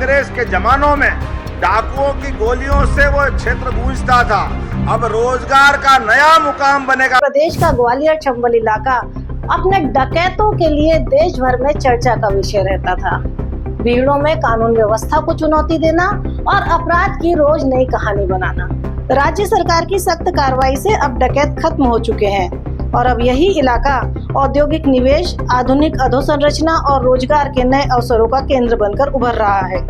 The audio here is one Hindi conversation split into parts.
अंग्रेज के जमानों में डाकुओं की गोलियों से वो क्षेत्र गूंजता था, अब रोजगार का नया मुकाम बनेगा। प्रदेश का ग्वालियर चंबल इलाका अपने डकैतों के लिए देश भर में चर्चा का विषय रहता था। भीड़ों में कानून व्यवस्था को चुनौती देना और अपराध की रोज नई कहानी बनाना। राज्य सरकार की सख्त कार्रवाई से अब डकैत खत्म हो चुके हैं और अब यही इलाका औद्योगिक निवेश, आधुनिक अधोसंरचना और रोजगार के नए अवसरों का केंद्र बनकर उभर रहा है।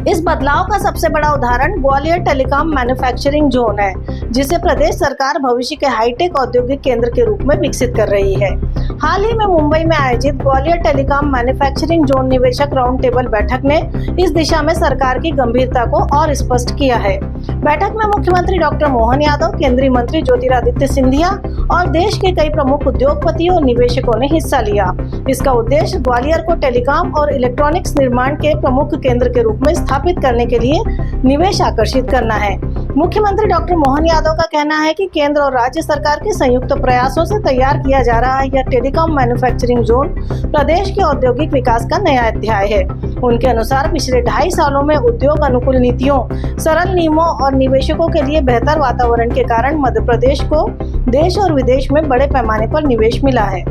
इस बदलाव का सबसे बड़ा उदाहरण ग्वालियर टेलीकॉम मैन्युफैक्चरिंग जोन है, जिसे प्रदेश सरकार भविष्य के हाईटेक औद्योगिक केंद्र के रूप में विकसित कर रही है। हाल ही में मुंबई में आयोजित ग्वालियर टेलीकॉम मैन्युफैक्चरिंग जोन निवेशक राउंड टेबल बैठक ने इस दिशा में सरकार की गंभीरता को और स्पष्ट किया है। बैठक में मुख्यमंत्री डॉक्टर मोहन यादव, केंद्रीय मंत्री ज्योतिरादित्य सिंधिया और देश के कई प्रमुख उद्योगपतियों और निवेशकों ने हिस्सा लिया। इसका उद्देश्य ग्वालियर को टेलीकॉम और इलेक्ट्रॉनिक्स निर्माण के प्रमुख केंद्र के रूप में स्थापित करने के लिए निवेश आकर्षित करना है। मुख्यमंत्री डॉक्टर मोहन यादव का कहना है कि केंद्र और राज्य सरकार के संयुक्त प्रयासों से तैयार किया जा रहा यह टेलीकॉम मैन्युफैक्चरिंग जोन प्रदेश के औद्योगिक विकास का नया अध्याय है। उनके अनुसार पिछले 2.5 सालों में उद्योग अनुकूल नीतियों, सरल नियमों और निवेशकों के लिए बेहतर वातावरण के कारण मध्य प्रदेश को देश और विदेश में बड़े पैमाने पर निवेश मिला है।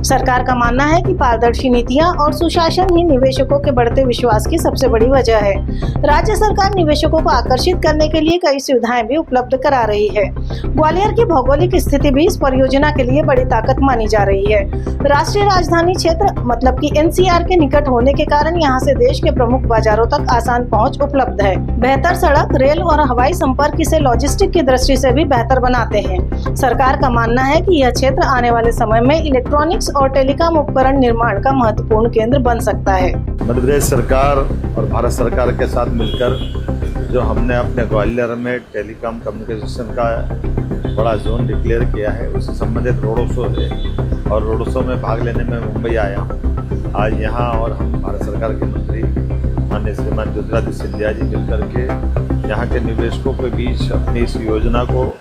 सरकार का मानना है कि पारदर्शी नीतियां और सुशासन ही निवेशकों के बढ़ते विश्वास की सबसे बड़ी वजह है। राज्य सरकार निवेशकों को आकर्षित करने के लिए कई सुविधाएं भी उपलब्ध करा रही है। ग्वालियर की भौगोलिक स्थिति भी इस परियोजना के लिए बड़ी ताकत मानी जा रही है। राष्ट्रीय राजधानी क्षेत्र मतलब कि NCR के निकट होने के कारण यहाँ से देश के प्रमुख बाजारों तक आसान पहुँच उपलब्ध है। बेहतर सड़क, रेल और हवाई संपर्क इसे लॉजिस्टिक की दृष्टि से भी बेहतर बनाते हैं। सरकार का मानना है कि यह क्षेत्र आने वाले समय में इलेक्ट्रॉनिक्स और टेलीकॉम उपकरण निर्माण का महत्वपूर्ण केंद्र बन सकता है। मध्य प्रदेश सरकार और भारत सरकार के साथ मिलकर जो हमने अपने ग्वालियर में टेलीकॉम कम्युनिकेशन का बड़ा जोन डिक्लेयर किया है, उससे संबंधित रोड शो है और रोड शो में भाग लेने में मुंबई आया हूँ आज यहाँ। और हम भारत सरकार के मंत्री माननीय श्रीमान ज्योतिरादित्य सिंधिया जी मिलकर के यहाँ के निवेशकों के बीच अपनी इस योजना को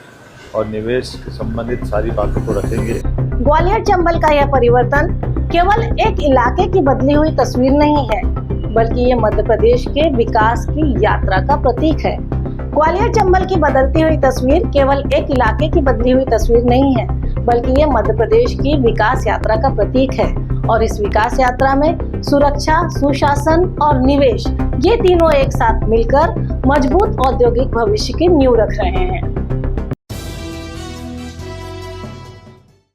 और निवेश से संबंधित सारी बातों को रखेंगे। ग्वालियर चंबल का यह परिवर्तन केवल एक इलाके की बदली हुई तस्वीर नहीं है, बल्कि ये मध्य प्रदेश के विकास की यात्रा का प्रतीक है। ग्वालियर चंबल की बदलती हुई तस्वीर केवल एक इलाके की बदली हुई तस्वीर नहीं है, बल्कि ये मध्य प्रदेश की विकास यात्रा का प्रतीक है। और इस विकास यात्रा में सुरक्षा, सुशासन और निवेश, ये तीनों एक साथ मिलकर मजबूत औद्योगिक भविष्य की नींव रख रहे हैं।